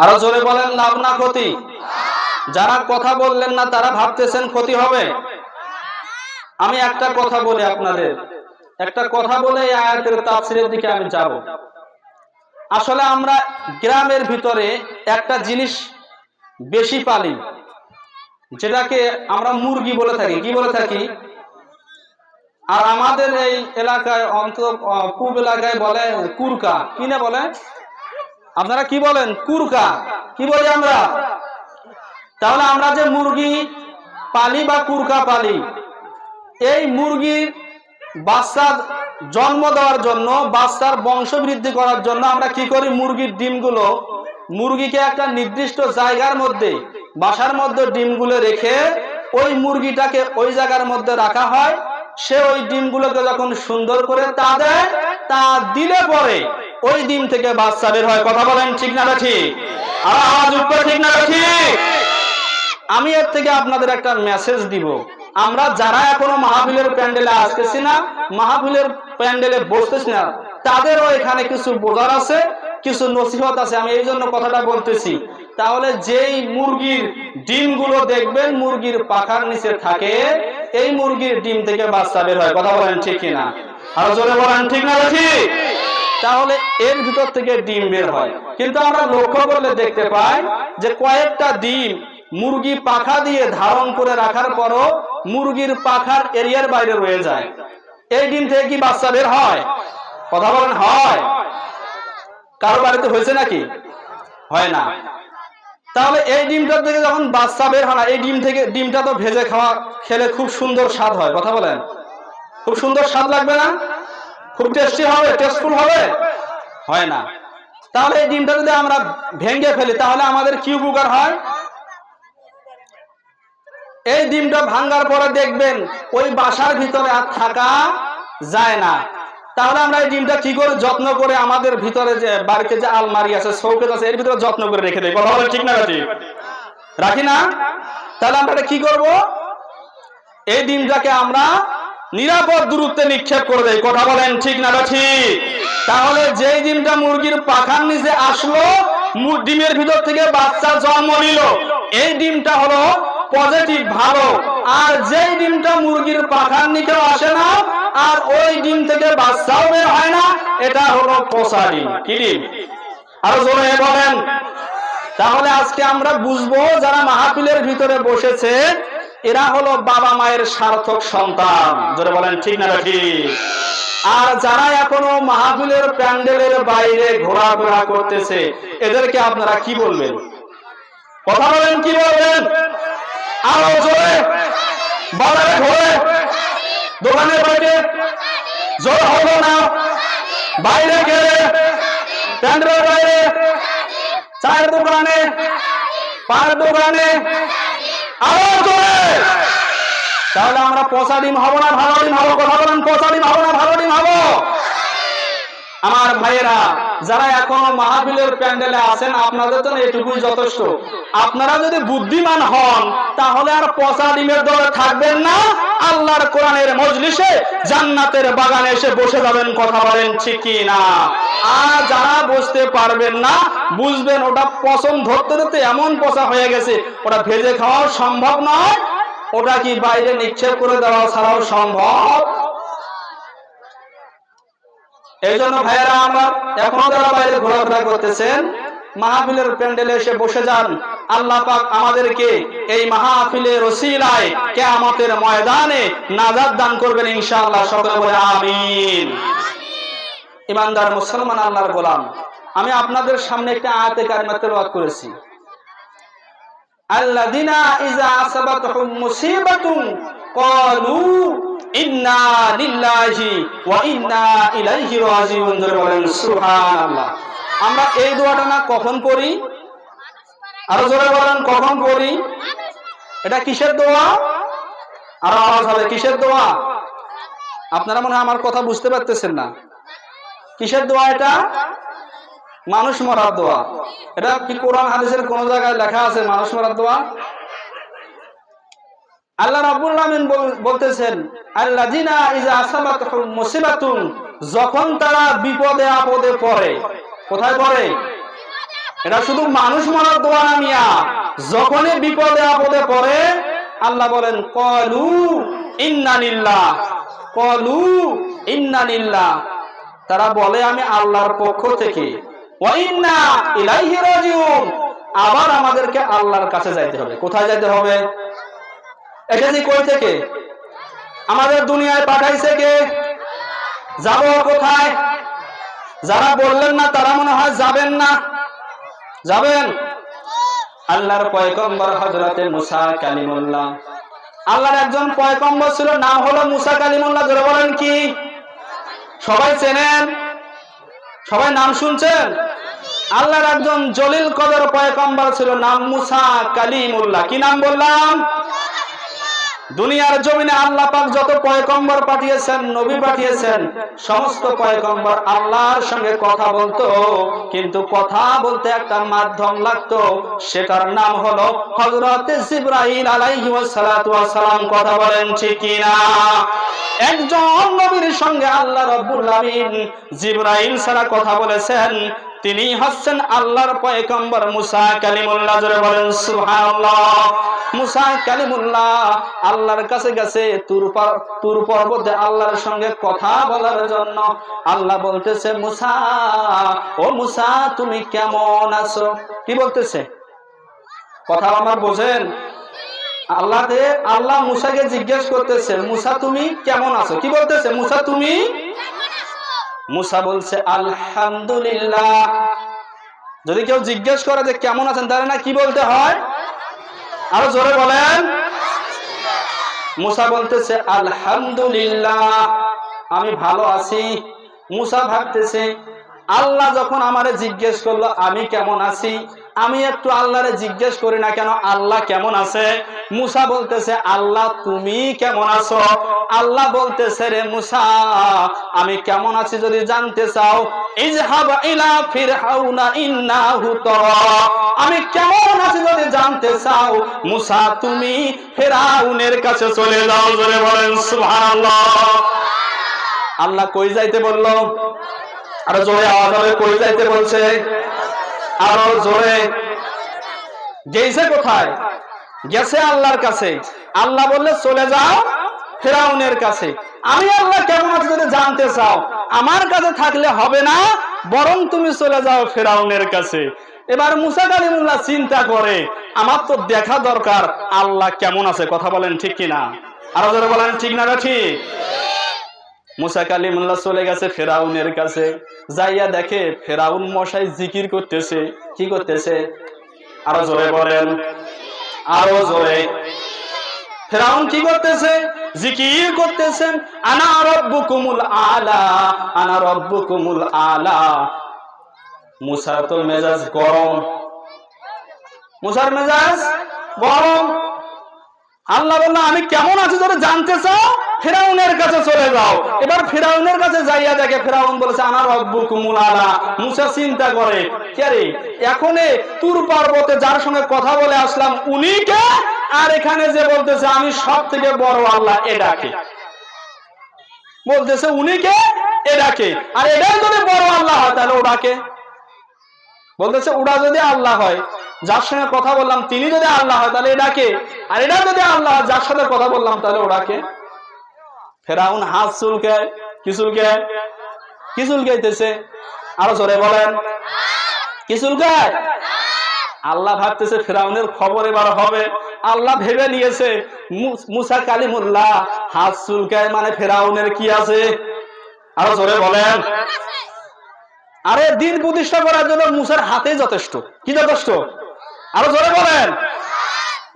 আরো জোরে বলেন লাভ না ক্ষতি? যারা কথা বললেন না তারা ভাবতেছেন ক্ষতি হবে। আমি একটা কথা বলি আপনাদের, একটা কথা বলে এই আয়াতের তাফসীরের দিকে আমি যাব। আসলে আমরা গ্রামের ভিতরে একটা জিনিস বেশি পালি, যেটাকে আমরা মুরগি বলে থাকি। কি বলে থাকি? আর আমাদের এই এলাকায় পূব এলাকায় বলে কুরকা। কি না বলে? আপনারা কি বলেন? কুরকা। কি বলি আমরা? তাহলে আমরা যে মুরগি পালি বা কুরকা পালি, এই মুরগির বাচ্চা জন্ম দেওয়ার জন্য, বাচ্চার বংশ বৃদ্ধি করার জন্য আমরা কি করি? মুরগির ডিমগুলো, মুরগিকে একটা নির্দিষ্ট জায়গার মধ্যে, বাসার মধ্যে ডিমগুলো রেখে ওই মুরগিটাকে ওই জায়গার মধ্যে রাখা হয়। সে ওই ডিমগুলোকে যখন সুন্দর করে তা দেয়, তা দিলে পরে ওই ডিম থেকে বাচ্চা বের হয়। কথা বলেন ঠিক না ঠিক? আর আওয়াজ উঠবে ঠিক না ঠিক? আমি এর থেকে আপনাদের একটা মেসেজ দিব। আমরা যারা এখনো মাহফিলের প্যান্ডেলে আসতেছি না, মাহফিলের প্যান্ডেলে বসতেছি না, তাদেরও এখানে কিছু বোঝার আছে, কিছু নসিহত আছে। আমি এই জন্য কথাটা বলতেছি। তাহলে যেই মুরগির ডিমগুলো দেখবেন মুরগির পাখার নিচে থাকে, এই মুরগির ডিম থেকে বাচ্চা বের হয়। কথা বলেন ঠিক কিনা? আরো জোরে বলেন ঠিক না ঠিক? তাহলে এর ভিতর থেকে ডিম বের হয়। কিন্তু আমরা লক্ষ্য করলে দেখতে পাই যে কয়েকটা ডিম মুরগি পাখা দিয়ে ধারণ করে রাখার পরও মুরগির পাখার এরিয়ার বাইরে রয়ে যায়। এই ডিম থেকে কি বাচ্চা বের হয়? কথা বলেন হয়? কারো বাড়িতে হয়েছে নাকি? হয় না। তাহলে এই ডিমটা থেকে যখন বাচ্চা বের হয় না, এই ডিম থেকে, ডিমটা তো ভেজে খেলে খুব সুন্দর স্বাদ হয়। কথা বলেন? খুব সুন্দর স্বাদ লাগবে না? খুব টেস্টি হবে, টেস্টফুল হবে? হয় না। তাহলে এই ডিমটা যদি আমরা ভেঙে ফেলি তাহলে আমাদের কি উপকার হয়? এই ডিমটা ভাঙার পরে দেখবেন ওই বাসার ভিতরে আর থাকা যায় না। তাহলে আমরা এই ডিমটা কি করে যত্ন করে আমাদের ভিতরে যে বাড়িতে যে আলমারি আছে, শৌকেস আছে, এর ভিতরে যত্ন করে রেখে দেই। কথা বলেন ঠিক না ঠিক? রাখি না? তাহলে আমরা কি করব? এই ডিমটাকে আমরা নিরাপদ দূরত্বে নিক্ষেপ করে দেই। কথা বলেন ঠিক না ঠিক? তাহলে যেই ডিমটা মুরগির পাখার নিচে আসলো, ডিমের ভিতর থেকে বাচ্চা জন্ম নিল, এই ডিমটা হলো পজিটিভ, ভালো। আর যেই ডিমটা মুরগির পাখার নিচে আসে না, আর ওই ডিম থেকে বাচ্চাও বের হয় না, এটা হলো পচা ডিম। কি ডিম? আরো জোরে বলেন। তাহলে আজকে আমরা বুঝবো যারা মাহফিলের ভিতরে বসেছে এরা হলো বাবা মায়ের সার্থক সন্তান। জোরে বলেন ঠিক না ঠিক? আর যারা এখনো মাহফিলের প্যান্ডেলের বাইরে ঘোরাফেরা করতেছে এদেরকে আপনারা কি বলবেন? কথা বলেন, কি বলবেন? আরো জোরে। বাজারে ঘোরে, দোকানের বাইরে, জোর হলো না, বাইরে গেলে, প্যান্ডেলের বাইরে, চায়ের দোকানে, পায়ের দোকানে, আরো জোরে। তাহলে আমরা পচা ডিম হবো না ভালো ডিম হবো? কথা বলেন, পচা ডিম হবো না ভালো ডিম হবো? আমার ভাইয়েরা যারা এখনো মাহফিলের প্যান্ডেলে আছেন, আপনাদের জন্য এটুকুই যথেষ্ট। আপনারা যদি বুদ্ধিমান হন তাহলে আর পচা ডিমের দলে থাকবেন না, আল্লাহর কোরআনের মজলিসে জান্নাতের বাগানে এসে বসে যাবেন। কথা বলেন ঠিক কি না? আর যারা বুঝতে পারবেন না, বুঝবেন ওটা পচন ধরতে ধরতে এমন পচা হয়ে গেছে, ওটা ভেজে খাওয়াও সম্ভব নয়, ওটা কি বাইরে নিক্ষেপ করে দেওয়া ছাড়াও সম্ভব। এই জন্য ভাইয়েরা আমার, এখনো যারা বাইরে ঘোরাফেরা করতেছেন, মাহফিলের প্যান্ডেলে এসে বসে যান। আল্লাহ পাক আমাদেরকে এই মাহফিলের ওসিলায় কিয়ামতের ময়দানে নাজাত দান করবেন ইনশাআল্লাহ। সকলে বলে আমিন। ইমানদার মুসলমান আল্লাহর গোলাম, আমি আপনাদের সামনে একটা আয়াতে কারিমা তেলাওয়াত করেছি। আল্লাযিনা ইযা আসাবাতহুম মুসিবাতুন ক্বালু ইন্না লিল্লাহি ওয়া ইন্না ইলাইহি রাজিউন। বলেন সুবহানাল্লাহ। আমরা এই দোয়াটা না কখন করি? আরো জোরে বলেন, কখন করি? এটা কিসের দোয়া? আরো আওয়াজ হবে, কিসের দোয়া? আপনারা মনে হয় আমার কথা বুঝতে পারতেছেন না। কিসের দোয়া এটা? মানুষ মরার দোয়া। এটা কি কোরআন হাদিসের কোন জায়গায় লেখা আছে মানুষ মরার দোয়া? আল্লাহ রাব্বুল আলামিন বলতেছেন, আল্লাযিনা ইযা আসাবাতহুম মুসিবাতুন, যখন তারা বিপদে আপদে পড়ে। কোথায় পড়ে? এটা শুধু মানুষ মারার দোয়া না মিয়া, যখনই বিপদে আপদে পড়ে আল্লাহ বলেন ক্বালু ইন্না লিল্লাহ, ক্বালু ইন্না লিল্লাহ, তারা বলে আমি আল্লাহর পক্ষ থেকে, ওয়া ইন্না ইলাইহি রাজিউন, আবার আমাদেরকে আল্লাহর কাছে যাইতে হবে। কোথায় যাইতে হবে? এসেছি কই থেকে? আমাদের দুনিয়ায় পাঠাইছে কে? যাব কোথায়? যারা বললেন না তারা মনে হয় যাবেন না, যাবেন? আল্লাহর পয়গম্বর হযরতে মুসা কালিমুল্লাহ, আল্লাহর একজন পয়গম্বর ছিল, নাম হলো মুসা কালিমুল্লাহ। জোরে বলেন কি? সবাই চেনেন? সবাই নাম শুনছেন? আল্লাহর একজন জলিল কদর পয়গম্বর ছিল, নাম মুসা কালিমুল্লাহ। কি নাম বললাম? দুনিয়ার জমিনে আল্লাহ পাক যত পয়গম্বর পাঠিয়েছেন, নবী পাঠিয়েছেন, সমস্ত পয়গম্বর আল্লাহর সঙ্গে কথা বলতো, কিন্তু কথা বলতে একটা মাধ্যম লাগতো, সেটার নাম হলো হযরতে জিবরাইল আলাইহিস সালাতু ওয়াস সালাম। কথা বলেন ঠিক কি না? একজন নবীর সঙ্গে আল্লাহ রাব্বুল আলামিন জিবরাইল ছাড়া কথা বলেছেন, তিনি হচ্ছেন আল্লাহর পয়গম্বর মুসা কালিমুল্লাহ। জোরে বলেন সুবহানাল্লাহ। মুসা কালিমুল্লাহ আল্লাহর কাছে গেছে তুর পর্বতে আল্লাহর সঙ্গে কথা বলার জন্য। আল্লাহ বলতেছে, মুসা, ও মুসা তুমি কেমন আছো? কি বলতেছে? কথা আমার বোঝেন? আল্লাহ মুসাকে জিজ্ঞেস করতেছে, মুসা তুমি কেমন আছো? কি বলতেছে? মুসা তুমি? মুসা বলছে আলহামদুলিল্লাহ। যদি কেউ জিজ্ঞেস করে যে কেমন আছেন, তাহলে না কি বলতে হয়? আরো জোরে বলেন। মুসা বলতেছে আলহামদুলিল্লাহ, আমি ভালো আছি। মুসা ভাবতেছে, আল্লাহ যখন আমারে জিজ্ঞেস করলো আমি কেমন আছি, আমি একটু আল্লাহরে জিজ্ঞেস করি না কেন আল্লাহ কেমন আছে? মুসা বলতেছে, আল্লাহ তুমি কেমন আছো? আল্লাহ বলতেছে, রে মুসা, আমি কেমন আছি যদি জানতে চাও, ইযহাব ইলা ফিরআউনা ইন্নাহু তারা, আমি কেমন আছি যদি জানতে চাও, মুসা তুমি ফিরআউনের কাছে চলে যাও। জোরে বলেন সুবহানাল্লাহ। আল্লাহ কই যাইতে বললো? আরো জোরে আওয়াজ হবে, কই যাইতে বলছে? আরো জোরে। গেছে কোথায়? গেছে আল্লাহর কাছে। আল্লাহ বললে চলে যাও ফিরআউনের কাছে। আমি আল্লাহ কেমন আছি যদি জানতে চাও, আমার কাছে থাকলে হবে না, বরং তুমি চলে যাও ফিরআউনের কাছে। এবার মুসা কালিমুল্লাহ চিন্তা করে, আমার তো দেখা দরকার আল্লাহ কেমন আছে। কথা বলেন ঠিক কিনা? আরো জোরে বলেন ঠিক না ঠিক? মুসা কালিমুল্লাহ চলে গেছে ফিরআউনের কাছে। যাইয়া দেখে ফিরআউন মশাই জিকির করতেছে। কি করতেছে? আরো জোরে বলেন, আরো জোরে। ফিরআউন কি করতেছে? জিকির করতেছেন, আনা রাব্বুকুমুল আলা, আনা রাব্বুকুমুল আলা। মুসার তো মেজাজ গরম, মুসার মেজাজ গরম। আল্লাহ বলল, আমি কেমন আছি যদি জানতে চাও, ফিরআউনের কাছে চলে যাও। এবার ফিরআউনের কাছে যাইয়া দেখে ফিরআউন বলেছে আনা রাব্বুকুমুল আলা। মুসা চিন্তা করে, কে রে, এখনে তুর পর্বতে যার সঙ্গে কথা বলে আসলাম উনি কে? আর এখানে যে বলতেছে আমি সব থেকে বড় আল্লাহ, এটাকে বলতেছে উনি কে, এটাকে। আর এটাই যদি বড় আল্লাহ হয় তাহলে ওটাকে বলতেছে, ওটা যদি আল্লাহ হয়, যার সঙ্গে কথা বললাম তিনি যদি আল্লাহ হয় তাহলে এটাকে, আর এটা যদি আল্লাহ যার সাথে কথা বললাম তাহলে ওটাকে। ফিরআউন হাত চুলকায়। কি চুলকায়? কি চুলকাইতেছে? আরো জোরে বলেন, কি চুলকায়? আল্লাহ ভাবতেছে ফিরআউনের খবর এবার হবে। আল্লাহ ভেবে নিয়েছে মুসা কালিমুল্লাহ হাত চুলকায় মানে ফিরআউনের কি আছে? আরো জোরে বলেন। আরে দিন প্রতিষ্ঠা করার জন্য মুসার হাতেই যথেষ্ট। কি যথেষ্ট? আরো জোরে বলেন।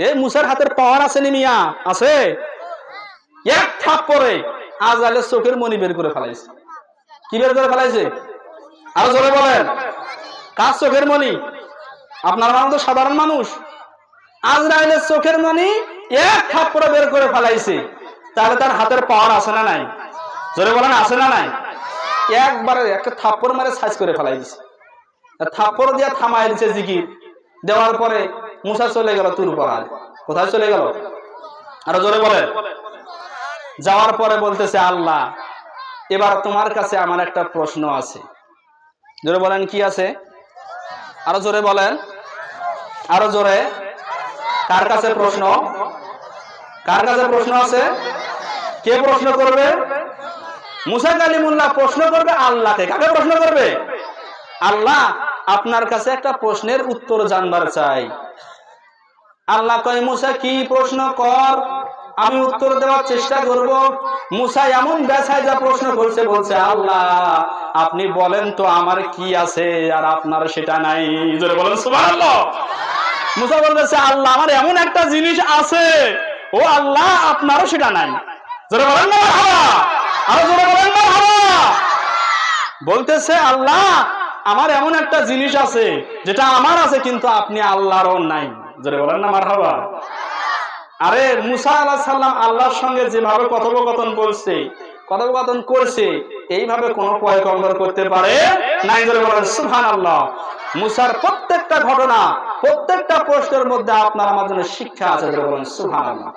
এই মুসার হাতের পাওয়ার আছে নি মিয়া? আছে। এক থাপ্পড়ে আজরাইলের চোখের মনি বের করে ফেলাইছে। কি বের করে ফেলাইছে? আরো জোরে বলেন। কার চোখের মনি? আপনার মানুষ তো সাধারণ মানুষ। আজরাইলের চোখের মনি এক থাপ্পড়ে বের করে ফেলাইছে। তাহলে তার হাতের পাওয়ার আছে না নাই? জোরে বলেন, আছে না নাই? একবারে একটা থাপ্পড় মারে সাইজ করে ফেলাই দিছে। থাপ্পড় দিয়ে থামাই দিছে জিকির দেওয়ার পরে মুসা চলে গেল তুর পাহাড়ে। কোথায় চলে গেল? আরো জোরে বলেন। যাওয়ার পরে বলতেছে, আল্লাহ এবার তোমার কাছে আমার একটা প্রশ্ন আছে। জোরে বলেন, কি আছে? আরো জোরে বলেন, আরো জোরে। কার কাছে প্রশ্ন? কার কাছে প্রশ্ন আছে? কে প্রশ্ন করবে? মুসা কালিমুল্লাহ প্রশ্ন করবে আল্লাহকে। কাকে প্রশ্ন করবে? আল্লাহ, আপনার কাছে একটা প্রশ্নের উত্তর জানবার চাই। আল্লাহ কয়, মুসা কি প্রশ্ন কর, আমি উত্তর দেওয়ার চেষ্টা করব। মুসা এমন বেছায় যা প্রশ্ন করছে, বলছে আল্লাহ আপনি বলেন তো আমার কি আছে আর আপনার সেটা নাই। জোরে বলেন সুবহানাল্লাহ। মুসা বলতেছে আল্লাহ আমার এমন একটা জিনিস আছে, ও আল্লাহ আপনারও সেটা নাই। জোরে বলেন না মারহাবা, আরো জোরে বলেন না মারহাবা। বলতেছে আল্লাহ আমার এমন একটা জিনিস আছে যেটা আমার আছে কিন্তু আপনি আল্লাহরও নাই। জোরে বলেন না মারহাবা। আরে মুসা আলাইহিস সালাম আল্লাহর সঙ্গে যেভাবে কথোপকথন বলছে, কথোপকথন করছে, এইভাবে কোন পয়গম্বর করতে পারে নাই। জোরে বলেন সুবহানাল্লাহ। মুসার প্রত্যেকটা ঘটনা, প্রত্যেকটা প্রশ্নের মধ্যে আপনার আমার জন্য শিক্ষা আছে। জোরে বলেন সুবহানাল্লাহ।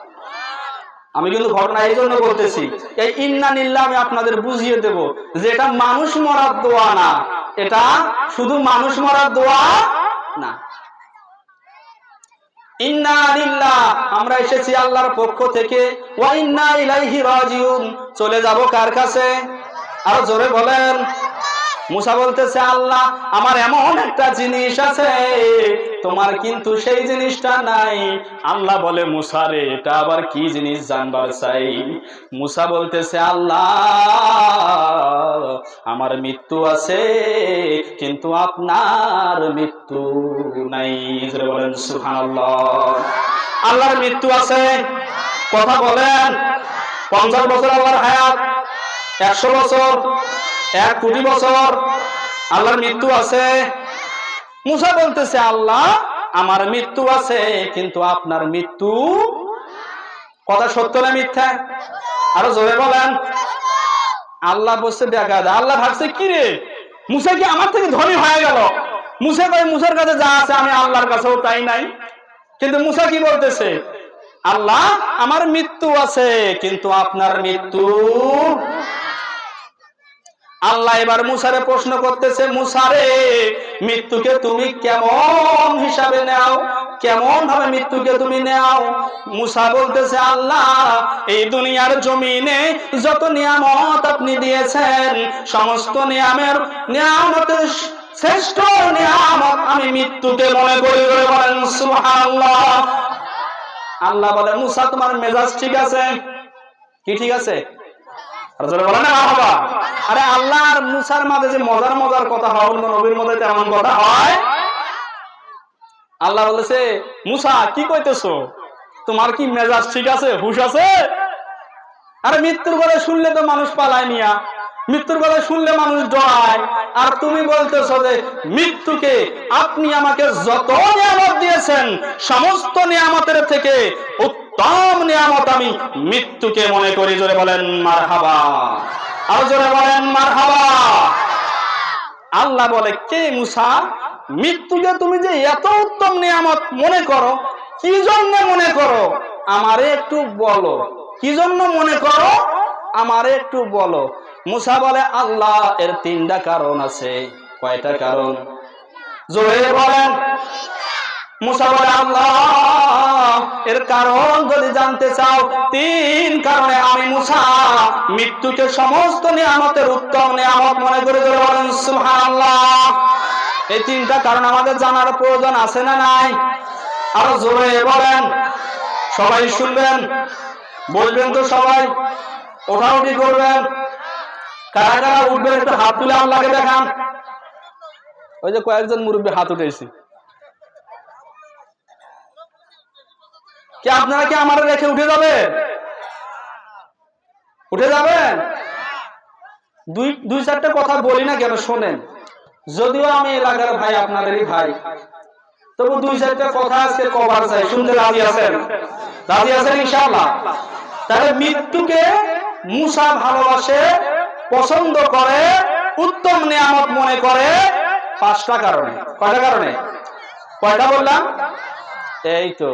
আমি কিন্তু ঘটনা এই জন্য বলতেছি, এই ইন্না লিল্লাহ আমি আপনাদের বুঝিয়ে দেব যে এটা মানুষ মরার দোয়া না, এটা শুধু মানুষ মরার দোয়া না। ইন্না লিল্লাহ আমরা এসেছি আল্লাহর পক্ষ থেকে, ওয়া ইন্না ইলাইহি রাজিউন চলে যাব কার কাছে? আরো জোরে বলেন। মুসা বলতেছে আল্লাহ আমার এমন একটা জিনিস আছে, তোমার কিন্তু সেই জিনিসটা নাই। আল্লাহ বলে মুসা রে এটা আবার কি জিনিস জানবার চাই? মুসা বলতেছে আল্লাহ আমার মৃত্যু আছে কিন্তু আপনার মৃত্যু নাই। জোরে বলেন সুবহানাল্লাহ। আল্লাহর মৃত্যু আছে, কথা বলেন। 50 বছর আল্লাহর হায়াত, 100 বছর, 1 কোটি বছর, আল্লাহর মৃত্যু আছে। মুসা বলতেছে আল্লাহ আমার মৃত্যু আছে কিন্তু আপনার মৃত্যু, কথা সত্য না মিথ্যা? আরো জোরে বলেন। আল্লাহ বলছে দেখা যায়, আল্লাহ ভাবছে কি রে মুসা কি আমার থেকে ধনী হয়ে গেল? মুসা কয় মুসার কাছে যা আছে আমি আল্লাহর কাছেও তাই নাই। কিন্তু মুসা কি বলতেছে? আল্লাহ আমার মৃত্যু আছে কিন্তু আপনার মৃত্যু। আল্লাহ এবার মুসারে প্রশ্ন করতেছে, মুসারে মৃত্যুকে তুমি কেমন হিসাবে নাও, কেমন ভাবে মৃত্যুকে তুমি নাও? মুসা বলতেছে আল্লাহ এই দুনিয়ার জমিনে যত নিয়ামত আপনি দিয়েছেন, সমস্ত নিয়ামতের শ্রেষ্ঠ নিয়ামত আমি মৃত্যুকে মনে করি। বলেন সুবহানাল্লাহ। আল্লাহ বলে মুসা তোমার মেজাজ ঠিক আছে কি? ঠিক আছে? বলেন না বাবা। আরে আল্লাহ আর মুসার মাঝে যে মজার মজার কথা হয়, অন্য নবীর মধ্যে তেমন কথা হয়? আল্লাহ বলেছে মুসা কি কইতেছো, তোমার কি মেজাজ ঠিক আছে, হুশ আছে? আরে মৃত্যুর কথা শুনলে তো মানুষ পালায় নিয়া, মৃত্যুর কথা শুনলে মানুষ ডরায়, আর তুমি বলতেছো যে মৃত্যুকে আপনি আমাকে যত নিয়ামত দিয়েছেন সমস্ত নিয়ামতের থেকে উত্তম নিয়ামত আমি মৃত্যুকে মনে করি। জোরে বলেন মারহাবা, আর জোরে বলেন মারহাবা। আল্লাহ বলে কে মুসা মৃত্যুকে তুমি যে এত উত্তম নিয়ামত মনে করো, কি জন্য মনে করো আমারে একটু বলো, কি জন্য মনে করো আমারে একটু বলো। মুসা বলে আল্লাহ এর 3টা কারণ আছে। কয়টা কারণ? জোরে বলেন। মুসা বলে আল্লাহ এর কারণ যদি জানতে চাও 3 কারণে আমি মুসা মৃত্যুকে সমস্ত নিয়ামতের উত্তম নিয়ামত মনে করে। জোরে বলেন সুবহানাল্লাহ। এই 3টা কারণ আমাদের জানার প্রয়োজন আছে না নাই? আরো জোরে বলেন। সবাই শুনবেন, বলবেন তো সবাই, ওঠাউঠি করবেন। কারা কারা উঠবেন একটু হাত তুলে আল্লাহকে দেখান। ওই যে কয়েকজন মুরব্বী হাত উঠেছি, কি আপনারা কি আমার রেখে উঠে যাবে? উঠে যাবেন? 2-4টা কথা বলি না কেন শোনেন। যদিও আমি এলাকার ভাই, আপনাদেরই ভাই, তবু 2-4টা কথা আজকে কভার চাই। শুনতে রাজি আছেন? রাজি আছেন ইনশাআল্লাহ? তাহলে মৃত্যুকে মুসা ভালোবাসে, পছন্দ করে, উত্তম নিয়ামত মনে করে 5টা কারণে। কয়টা কারণে? কয়টা বললাম? এই তো